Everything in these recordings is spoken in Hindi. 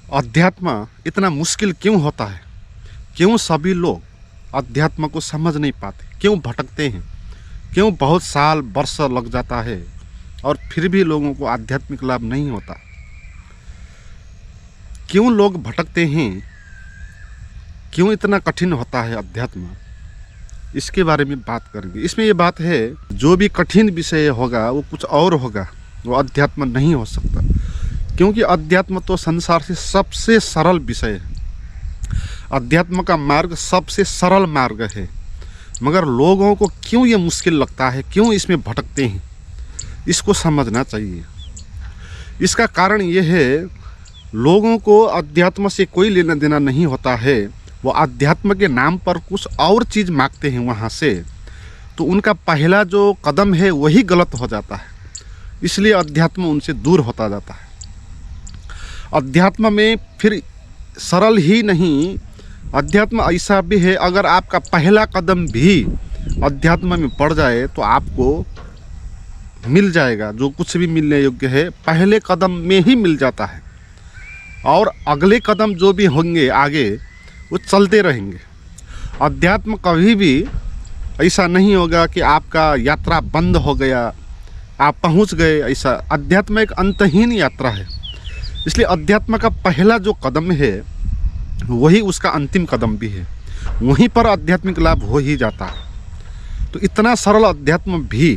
अध्यात्म इतना मुश्किल क्यों होता है? क्यों सभी लोग अध्यात्म को समझ नहीं पाते? क्यों भटकते हैं? क्यों बहुत साल वर्ष लग जाता है और फिर भी लोगों को आध्यात्मिक लाभ नहीं होता? क्यों लोग भटकते हैं? क्यों इतना कठिन होता है अध्यात्म? इसके बारे में बात करेंगे। इसमें ये बात है, जो भी कठिन विषय होगा वो कुछ और होगा, वो अध्यात्म नहीं हो सकता। क्योंकि अध्यात्म तो संसार से सबसे सरल विषय है। अध्यात्म का मार्ग सबसे सरल मार्ग है, मगर लोगों को क्यों ये मुश्किल लगता है, क्यों इसमें भटकते हैं, इसको समझना चाहिए। इसका कारण ये है, लोगों को अध्यात्म से कोई लेना देना नहीं होता है। वो अध्यात्म के नाम पर कुछ और चीज़ मांगते हैं वहाँ से, तो उनका पहला जो कदम है वही गलत हो जाता है। इसलिए अध्यात्म उनसे दूर होता जाता है। अध्यात्म में फिर सरल ही नहीं, अध्यात्म ऐसा भी है, अगर आपका पहला कदम भी अध्यात्म में पड़ जाए तो आपको मिल जाएगा। जो कुछ भी मिलने योग्य है पहले कदम में ही मिल जाता है, और अगले कदम जो भी होंगे आगे वो चलते रहेंगे। अध्यात्म कभी भी ऐसा नहीं होगा कि आपका यात्रा बंद हो गया, आप पहुंच गए, ऐसा। अध्यात्म एक अंतहीन यात्रा है। इसलिए अध्यात्म का पहला जो कदम है वही उसका अंतिम कदम भी है। वहीं पर आध्यात्मिक लाभ हो ही जाता है। तो इतना सरल अध्यात्म भी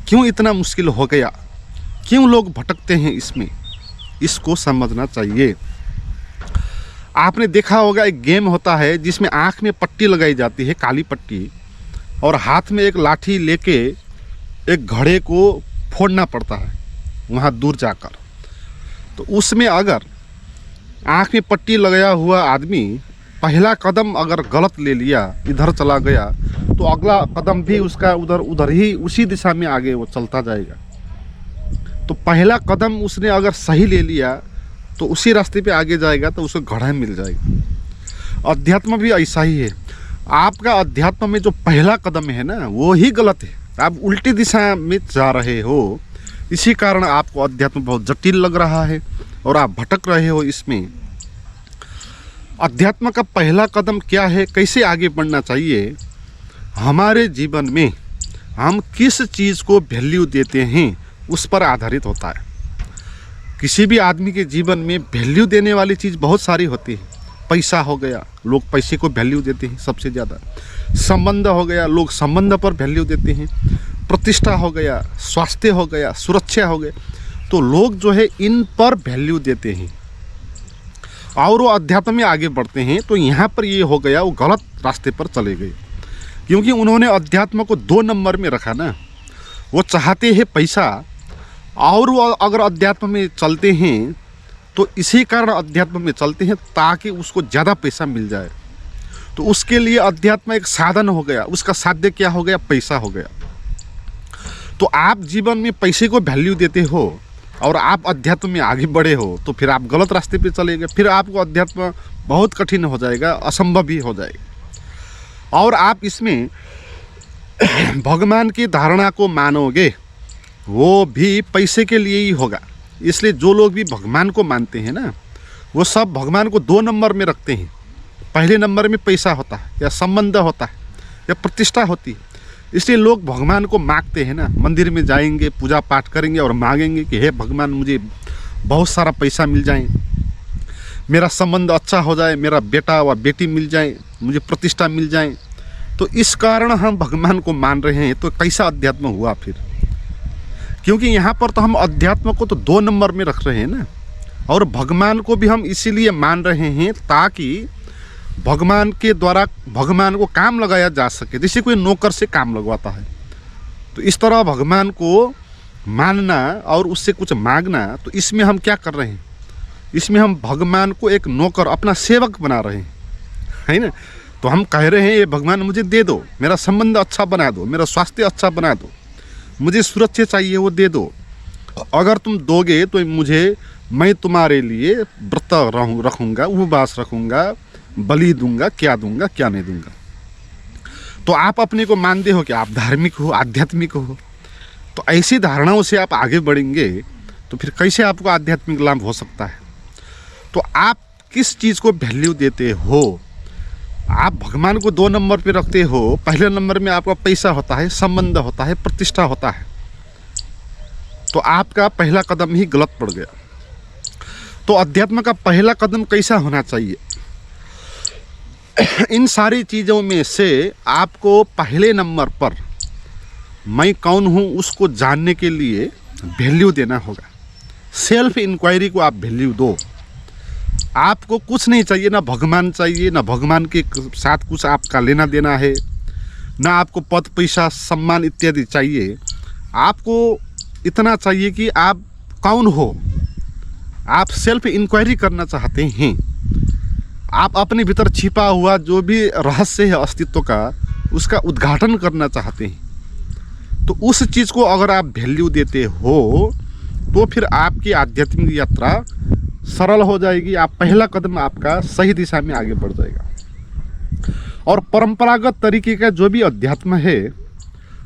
क्यों इतना मुश्किल हो गया? क्यों लोग भटकते हैं इसमें? इसको समझना चाहिए। आपने देखा होगा, एक गेम होता है जिसमें आँख में पट्टी लगाई जाती है, काली पट्टी, और हाथ में एक लाठी लेके एक घड़े को फोड़ना पड़ता है वहाँ दूर जाकर। तो उसमें अगर आँख में पट्टी लगाया हुआ आदमी पहला कदम अगर गलत ले लिया, इधर चला गया, तो अगला कदम भी उसका उधर ही उसी दिशा में आगे वो चलता जाएगा। तो पहला कदम उसने अगर सही ले लिया तो उसी रास्ते पे आगे जाएगा, तो उसको घड़ा मिल जाएगा। अध्यात्म भी ऐसा ही है। आपका अध्यात्म में जो पहला कदम है ना, वो ही गलत है। आप उल्टी दिशा में जा रहे हो, इसी कारण आपको अध्यात्म बहुत जटिल लग रहा है और आप भटक रहे हो इसमें। अध्यात्म का पहला कदम क्या है, कैसे आगे बढ़ना चाहिए? हमारे जीवन में हम किस चीज़ को वैल्यू देते हैं उस पर आधारित होता है। किसी भी आदमी के जीवन में वैल्यू देने वाली चीज़ बहुत सारी होती है। पैसा हो गया, लोग पैसे को वैल्यू देते हैं सबसे ज़्यादा। संबंध हो गया, लोग संबंध पर वैल्यू देते हैं। प्रतिष्ठा हो गया, स्वास्थ्य हो गया, सुरक्षा हो गया, तो लोग जो है इन पर वैल्यू देते हैं और वो अध्यात्म में आगे बढ़ते हैं। तो यहाँ पर ये हो गया, वो गलत रास्ते पर चले गए, क्योंकि उन्होंने अध्यात्म को 2 नंबर में रखा ना। वो चाहते हैं पैसा, और वो अगर अध्यात्म में चलते हैं तो इसी कारण अध्यात्म में चलते हैं ताकि उसको ज़्यादा पैसा मिल जाए। तो उसके लिए अध्यात्म एक साधन हो गया, उसका साध्य क्या हो गया? पैसा हो गया। तो आप जीवन में पैसे को वैल्यू देते हो और आप अध्यात्म में आगे बढ़े हो, तो फिर आप गलत रास्ते पे चले गए। फिर आपको अध्यात्म बहुत कठिन हो जाएगा, असंभव ही हो जाएगा। और आप इसमें भगवान की धारणा को मानोगे, वो भी पैसे के लिए ही होगा। इसलिए जो लोग भी भगवान को मानते हैं ना, वो सब भगवान को 2 नंबर में रखते हैं। पहले नंबर में पैसा होता है, या संबंध होता है, या प्रतिष्ठा होती है। इसलिए लोग भगवान को मांगते हैं ना, मंदिर में जाएंगे, पूजा पाठ करेंगे और मांगेंगे कि हे भगवान, मुझे बहुत सारा पैसा मिल जाए, मेरा संबंध अच्छा हो जाए, मेरा बेटा व बेटी मिल जाए, मुझे प्रतिष्ठा मिल जाए। तो इस कारण हम भगवान को मान रहे हैं। तो कैसा अध्यात्म हुआ फिर? क्योंकि यहाँ पर तो हम अध्यात्म को तो 2 नंबर में रख रहे हैं ना, और भगवान को भी हम इसीलिए मान रहे हैं ताकि भगवान के द्वारा भगवान को काम लगाया जा सके। जैसे कोई नौकर से काम लगवाता है, तो इस तरह भगवान को मानना और उससे कुछ मांगना, तो इसमें हम क्या कर रहे हैं? इसमें हम भगवान को एक नौकर, अपना सेवक बना रहे हैं, है ना। तो हम कह रहे हैं, ये भगवान मुझे दे दो, मेरा संबंध अच्छा बना दो, मेरा स्वास्थ्य अच्छा बना दो, मुझे सुरक्षा चाहिए वो दे दो। अगर तुम दोगे तो मैं तुम्हारे लिए व्रत रखूँगा, उपवास रखूँगा, बलि दूंगा, क्या नहीं दूंगा। तो आप अपने को मानते हो कि आप धार्मिक हो, आध्यात्मिक हो। तो ऐसी धारणाओं से आप आगे बढ़ेंगे तो फिर कैसे आपको आध्यात्मिक लाभ हो सकता है? तो आप किस चीज़ को वैल्यू देते हो? आप भगवान को 2 नंबर पे रखते हो, पहले नंबर में आपका पैसा होता है, संबंध होता है, प्रतिष्ठा होता है, तो आपका पहला कदम ही गलत पड़ गया। तो अध्यात्म का पहला कदम कैसा होना चाहिए? इन सारी चीज़ों में से आपको पहले नंबर पर मैं कौन हूँ उसको जानने के लिए वैल्यू देना होगा। सेल्फ इंक्वायरी को आप वैल्यू दो। आपको कुछ नहीं चाहिए, ना भगवान चाहिए, ना भगवान के साथ कुछ आपका लेना देना है, ना आपको पद पैसा सम्मान इत्यादि चाहिए। आपको इतना चाहिए कि आप कौन हो। आप सेल्फ इंक्वायरी करना चाहते हैं। आप अपने भीतर छिपा हुआ जो भी रहस्य है अस्तित्व का, उसका उद्घाटन करना चाहते हैं। तो उस चीज़ को अगर आप वैल्यू देते हो तो फिर आपकी आध्यात्मिक यात्रा सरल हो जाएगी। आप पहला कदम आपका सही दिशा में आगे बढ़ जाएगा। और परंपरागत तरीके का जो भी अध्यात्म है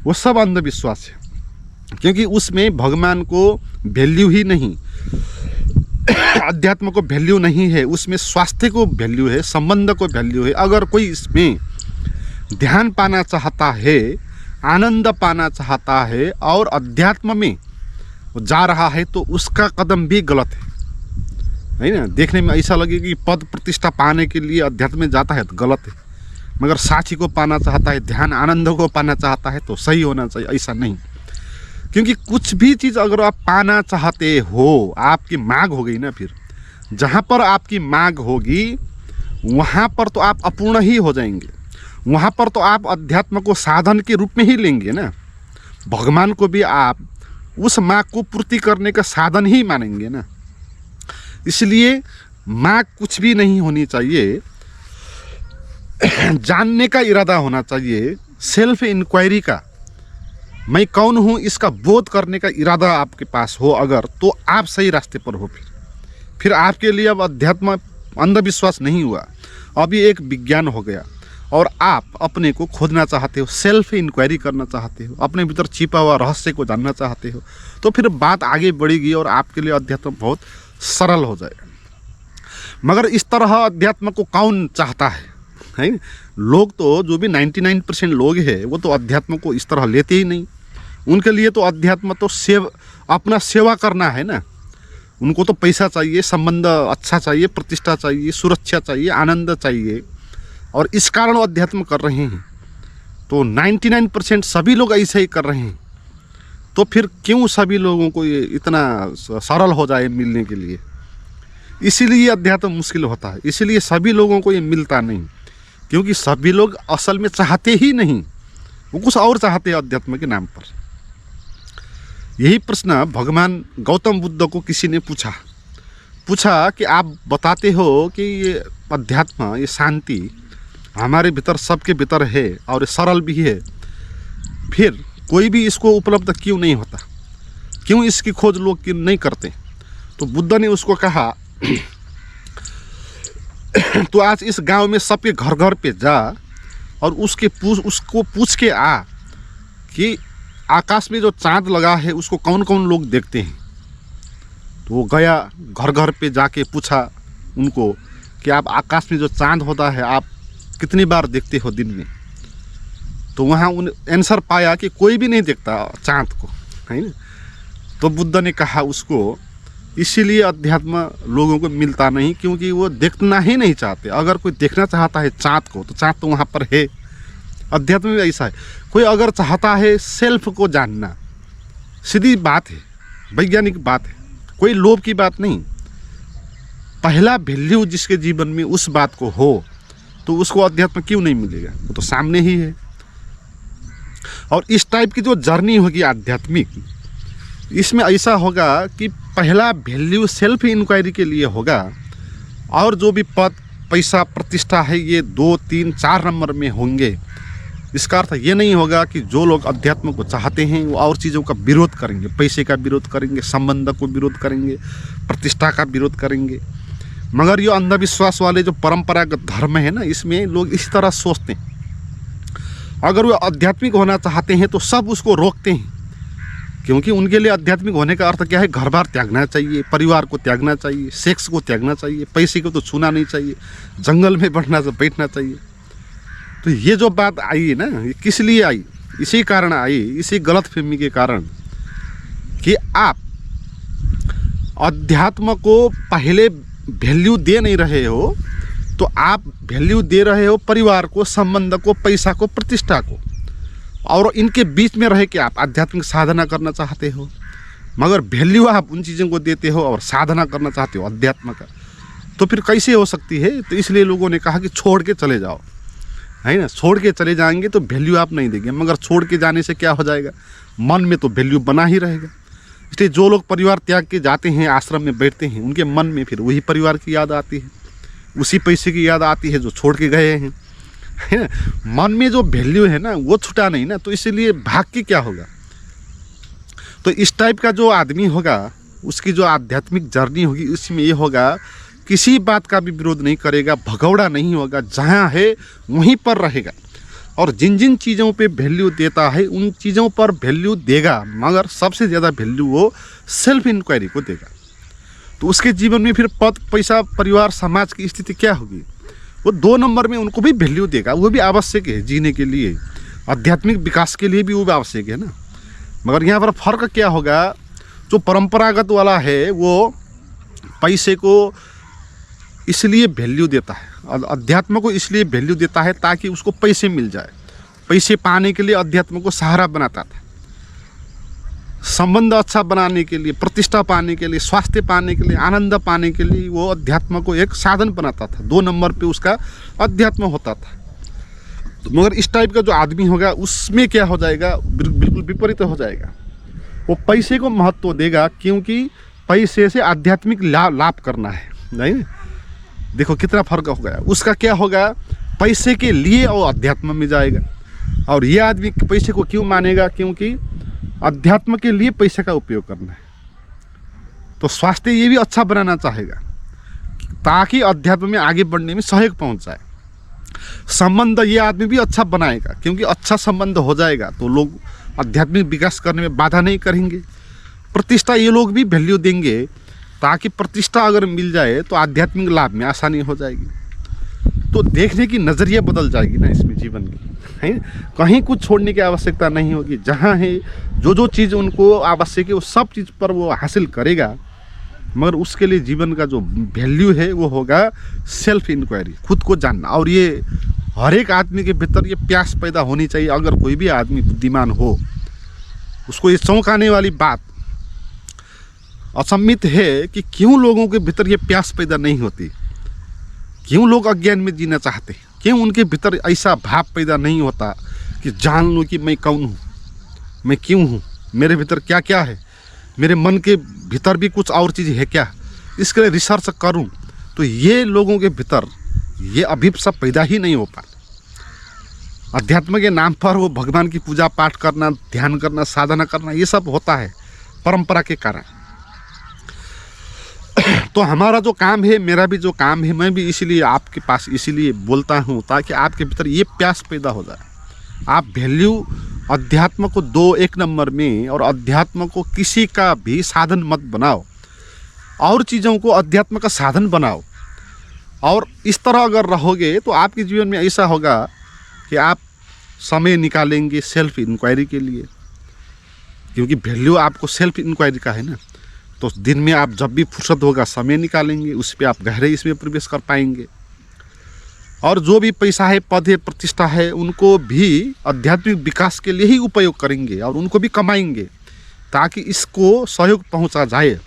वो सब अंधविश्वास है, क्योंकि उसमें भगवान को वैल्यू ही नहीं, अध्यात्म को वैल्यू नहीं है। उसमें स्वास्थ्य को वैल्यू है, संबंध को वैल्यू है। अगर कोई इसमें ध्यान पाना चाहता है, आनंद पाना चाहता है और अध्यात्म में जा रहा है तो उसका कदम भी गलत है ना। देखने में ऐसा लगे कि पद प्रतिष्ठा पाने के लिए अध्यात्म में जाता है तो गलत है, मगर साक्षी को पाना चाहता है, ध्यान आनंद को पाना चाहता है तो सही होना चाहिए। ऐसा नहीं, क्योंकि कुछ भी चीज़ अगर आप पाना चाहते हो, आपकी मांग हो गई ना, फिर जहाँ पर आपकी मांग होगी वहाँ पर तो आप अपूर्ण ही हो जाएंगे। वहाँ पर तो आप अध्यात्म को साधन के रूप में ही लेंगे ना। भगवान को भी आप उस मांग को पूर्ति करने का साधन ही मानेंगे ना। इसलिए मांग कुछ भी नहीं होनी चाहिए, जानने का इरादा होना चाहिए। सेल्फ इंक्वायरी का, मैं कौन हूँ इसका बोध करने का इरादा आपके पास हो अगर, तो आप सही रास्ते पर हो। फिर आपके लिए अब अध्यात्म अंधविश्वास नहीं हुआ, अब ये एक विज्ञान हो गया और आप अपने को खोजना चाहते हो, सेल्फ इंक्वायरी करना चाहते हो, अपने भीतर छिपा हुआ रहस्य को जानना चाहते हो, तो फिर बात आगे बढ़ेगी और आपके लिए अध्यात्म बहुत सरल हो जाएगा। मगर इस तरह अध्यात्म को कौन चाहता है? लोग तो जो भी 99% लोग हैं वो तो अध्यात्म को इस तरह लेते ही नहीं। उनके लिए तो अध्यात्म तो अपना सेवा करना है ना। उनको तो पैसा चाहिए, संबंध अच्छा चाहिए, प्रतिष्ठा चाहिए, सुरक्षा चाहिए, आनंद चाहिए, और इस कारण वो अध्यात्म कर रहे हैं। तो 99% सभी लोग ऐसे ही कर रहे हैं, तो फिर क्यों सभी लोगों को ये इतना सरल हो जाए मिलने के लिए? इसीलिए अध्यात्म मुश्किल होता है, इसीलिए सभी लोगों को ये मिलता नहीं, क्योंकि सभी लोग असल में चाहते ही नहीं, वो कुछ और चाहते हैं अध्यात्म के नाम पर। यही प्रश्न भगवान गौतम बुद्ध को किसी ने पूछा कि आप बताते हो कि ये अध्यात्म, ये शांति हमारे भीतर, सबके भीतर है और सरल भी है, फिर कोई भी इसको उपलब्ध क्यों नहीं होता? क्यों इसकी खोज लोग क्यों नहीं करते? तो बुद्ध ने उसको कहा तो आज इस गांव में सबके घर घर पे जा और उसको पूछ के आ कि आकाश में जो चांद लगा है उसको कौन कौन लोग देखते हैं। तो वो गया, घर घर पे जाके पूछा उनको कि आप आकाश में जो चांद होता है आप कितनी बार देखते हो दिन में? तो वहाँ उन आंसर पाया कि कोई भी नहीं देखता चांद को, है ना। तो बुद्ध ने कहा उसको, इसीलिए अध्यात्म लोगों को मिलता नहीं, क्योंकि वो देखना ही नहीं चाहते। अगर कोई देखना चाहता है चाँद को तो चाँद तो वहाँ पर है। अध्यात्म में ऐसा है, कोई अगर चाहता है सेल्फ को जानना, सीधी बात है, वैज्ञानिक बात है, कोई लोभ की बात नहीं। पहला वैल्यू जिसके जीवन में उस बात को हो तो उसको अध्यात्म क्यों नहीं मिलेगा? वो तो सामने ही है। और इस टाइप की जो जर्नी होगी आध्यात्मिक, इसमें ऐसा होगा कि पहला वैल्यू सेल्फ इंक्वायरी के लिए होगा, और जो भी पद पैसा प्रतिष्ठा है ये 2, 3, 4 नंबर में होंगे। इसका अर्थ ये नहीं होगा कि जो लोग अध्यात्म को चाहते हैं वो और चीज़ों का विरोध करेंगे, पैसे का विरोध करेंगे, संबंध को विरोध करेंगे, प्रतिष्ठा का विरोध करेंगे। मगर ये अंधविश्वास वाले जो परंपरागत धर्म है ना, इसमें लोग इस तरह सोचते हैं। अगर वो आध्यात्मिक होना चाहते हैं तो सब उसको रोकते हैं क्योंकि उनके लिए आध्यात्मिक होने का अर्थ क्या है, घर बार त्यागना चाहिए, परिवार को त्यागना चाहिए, सेक्स को त्यागना चाहिए, पैसे को तो छूना नहीं चाहिए, जंगल में बैठना चाहिए। तो ये जो बात आई है ना, ये किस लिए आई? इसी कारण आई, इसी गलतफहमी के कारण कि आप अध्यात्म को पहले वैल्यू दे नहीं रहे हो, तो आप वैल्यू दे रहे हो परिवार को, संबंध को, पैसा को, प्रतिष्ठा को, और इनके बीच में रह के आप आध्यात्मिक साधना करना चाहते हो, मगर वैल्यू आप उन चीज़ों को देते हो और साधना करना चाहते हो अध्यात्म का, तो फिर कैसे हो सकती है? तो इसलिए लोगों ने कहा कि छोड़ के चले जाओ, है ना। छोड़ के चले जाएंगे तो वैल्यू आप नहीं देंगे, मगर छोड़ के जाने से क्या हो जाएगा, मन में तो वैल्यू बना ही रहेगा। इसलिए जो लोग परिवार त्याग के जाते हैं, आश्रम में बैठते हैं, उनके मन में फिर वही परिवार की याद आती है, उसी पैसे की याद आती है जो छोड़ के गए हैं, है ना। मन में जो वैल्यू है ना वो छुटा नहीं ना, तो इसलिए भाग के क्या होगा। तो इस टाइप का जो आदमी होगा, उसकी जो आध्यात्मिक जर्नी होगी, उसमें ये होगा किसी बात का भी विरोध नहीं करेगा, भगौड़ा नहीं होगा, जहाँ है वहीं पर रहेगा, और जिन जिन चीज़ों पे वैल्यू देता है उन चीज़ों पर वैल्यू देगा, मगर सबसे ज़्यादा वैल्यू वो सेल्फ इंक्वायरी को देगा। तो उसके जीवन में फिर पद, पैसा, परिवार, समाज की स्थिति क्या होगी, वो 2 नंबर में उनको भी वैल्यू देगा। वो भी आवश्यक है जीने के लिए, आध्यात्मिक विकास के लिए भी वो भी आवश्यक है ना। मगर यहाँ पर फर्क क्या होगा, जो परंपरागत वाला है वो पैसे को इसलिए वैल्यू देता है, अध्यात्म को इसलिए वैल्यू देता है ताकि उसको पैसे मिल जाए। पैसे पाने के लिए अध्यात्म को सहारा बनाता था, संबंध अच्छा बनाने के लिए, प्रतिष्ठा पाने के लिए, स्वास्थ्य पाने के लिए, आनंद पाने के लिए वो अध्यात्म को एक साधन बनाता था। 2 नंबर पे उसका अध्यात्म होता था। तो मगर इस टाइप का जो आदमी होगा उसमें क्या हो जाएगा, बिल्कुल विपरीत हो जाएगा। वो पैसे को महत्व देगा, क्योंकि पैसे से आध्यात्मिक लाभ करना है, नहीं। देखो कितना फर्क हो गया। उसका क्या होगा, पैसे के लिए वो अध्यात्म में जाएगा, और ये आदमी पैसे को क्यों मानेगा, क्योंकि अध्यात्म के लिए पैसे का उपयोग करना है। तो स्वास्थ्य ये भी अच्छा बनाना चाहेगा ताकि अध्यात्म में आगे बढ़ने में सहयोग पहुंच जाए। संबंध ये आदमी भी अच्छा बनाएगा, क्योंकि अच्छा संबंध हो जाएगा तो लोग आध्यात्मिक विकास करने में बाधा नहीं करेंगे। प्रतिष्ठा ये लोग भी वैल्यू देंगे, ताकि प्रतिष्ठा अगर मिल जाए तो आध्यात्मिक लाभ में आसानी हो जाएगी। तो देखने की नज़रिया बदल जाएगी ना इसमें जीवन की, है। कहीं कुछ छोड़ने की आवश्यकता नहीं होगी, जहाँ है जो चीज़ उनको आवश्यक है वो सब चीज़ पर वो हासिल करेगा। मगर उसके लिए जीवन का जो वैल्यू है वो होगा सेल्फ इंक्वायरी, खुद को जानना। और ये हर एक आदमी के भीतर ये प्यास पैदा होनी चाहिए। अगर कोई भी आदमी बुद्धिमान हो, उसको ये चौंकाने वाली बात असम्मित है कि क्यों लोगों के भीतर ये प्यास पैदा नहीं होती, क्यों लोग अज्ञान में जीना चाहते हैं, क्यों उनके भीतर ऐसा भाव पैदा नहीं होता कि जान लो कि मैं कौन हूँ, मैं क्यों हूँ, मेरे भीतर क्या क्या है, मेरे मन के भीतर भी कुछ और चीज़ है क्या, इसके लिए रिसर्च करूँ। तो ये लोगों के भीतर ये अभिप्सा पैदा ही नहीं हो पाता। अध्यात्म के नाम पर वो भगवान की पूजा पाठ करना, ध्यान करना, साधना करना, ये सब होता है परंपरा के कारण। तो हमारा जो काम है, मेरा भी जो काम है, मैं भी इसीलिए आपके पास इसीलिए बोलता हूँ ताकि आपके भीतर ये प्यास पैदा हो जाए। आप वैल्यू अध्यात्म को दो 1 नंबर में, और अध्यात्म को किसी का भी साधन मत बनाओ, और चीज़ों को अध्यात्म का साधन बनाओ। और इस तरह अगर रहोगे तो आपके जीवन में ऐसा होगा कि आप समय निकालेंगे सेल्फ इंक्वायरी के लिए, क्योंकि वैल्यू आपको सेल्फ इंक्वायरी का है ना। तो दिन में आप जब भी फुर्सत होगा समय निकालेंगे, उस पर आप गहरे इसमें प्रवेश कर पाएंगे। और जो भी पैसा है, पद है, प्रतिष्ठा है, उनको भी आध्यात्मिक विकास के लिए ही उपयोग करेंगे और उनको भी कमाएंगे ताकि इसको सहयोग पहुंचा जाए।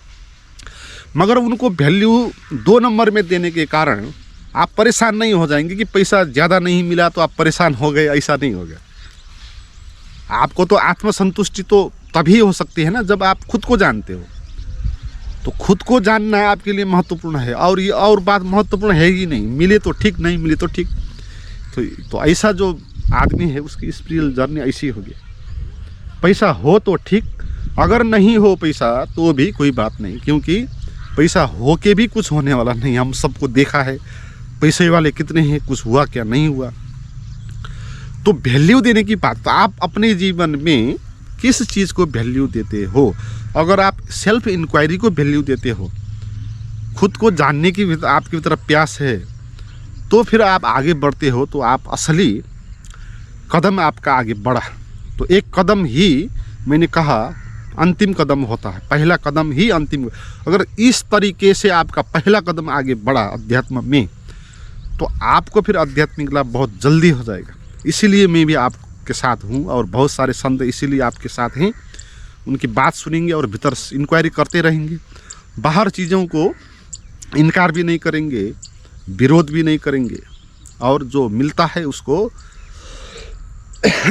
मगर उनको वैल्यू 2 नंबर में देने के कारण आप परेशान नहीं हो जाएंगे कि पैसा ज़्यादा नहीं मिला तो आप परेशान हो गए, ऐसा नहीं होगा। आपको तो आत्मसंतुष्टि तो तभी हो सकती है ना जब आप खुद को जानते हो। तो खुद को जानना आपके लिए महत्वपूर्ण है, और ये और बात महत्वपूर्ण है ही नहीं, मिले तो ठीक, नहीं मिले तो ठीक। तो ऐसा जो आदमी है उसकी स्पिरिचुअल जर्नी ऐसी होगी। पैसा हो तो ठीक, अगर नहीं हो पैसा तो भी कोई बात नहीं, क्योंकि पैसा हो के भी कुछ होने वाला नहीं। हम सबको देखा है पैसे वाले कितने हैं, कुछ हुआ क्या नहीं हुआ। तो वैल्यू देने की बात, तो आप अपने जीवन में किस चीज़ को वैल्यू देते हो। अगर आप सेल्फ इंक्वायरी को वैल्यू देते हो, खुद को जानने की आपकी तरफ प्यास है, तो फिर आप आगे बढ़ते हो, तो आप असली कदम आपका आगे बढ़ा। तो एक कदम ही मैंने कहा अंतिम कदम होता है, पहला कदम ही अंतिम। अगर इस तरीके से आपका पहला कदम आगे बढ़ा अध्यात्म में, तो आपको फिर आध्यात्मिक लाभ बहुत जल्दी हो जाएगा। इसीलिए मैं भी आपके साथ हूँ और बहुत सारे संत इसीलिए आपके साथ हैं। उनकी बात सुनेंगे और भीतर इंक्वायरी करते रहेंगे, बाहर चीज़ों को इनकार भी नहीं करेंगे, विरोध भी नहीं करेंगे, और जो मिलता है उसको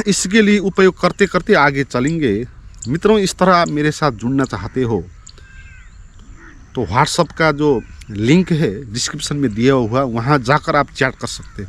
इसके लिए उपयोग करते करते आगे चलेंगे। मित्रों, इस तरह आप मेरे साथ जुड़ना चाहते हो तो व्हाट्सएप का जो लिंक है डिस्क्रिप्शन में दिया हुआ, वहाँ जाकर आप चैट कर सकते हो।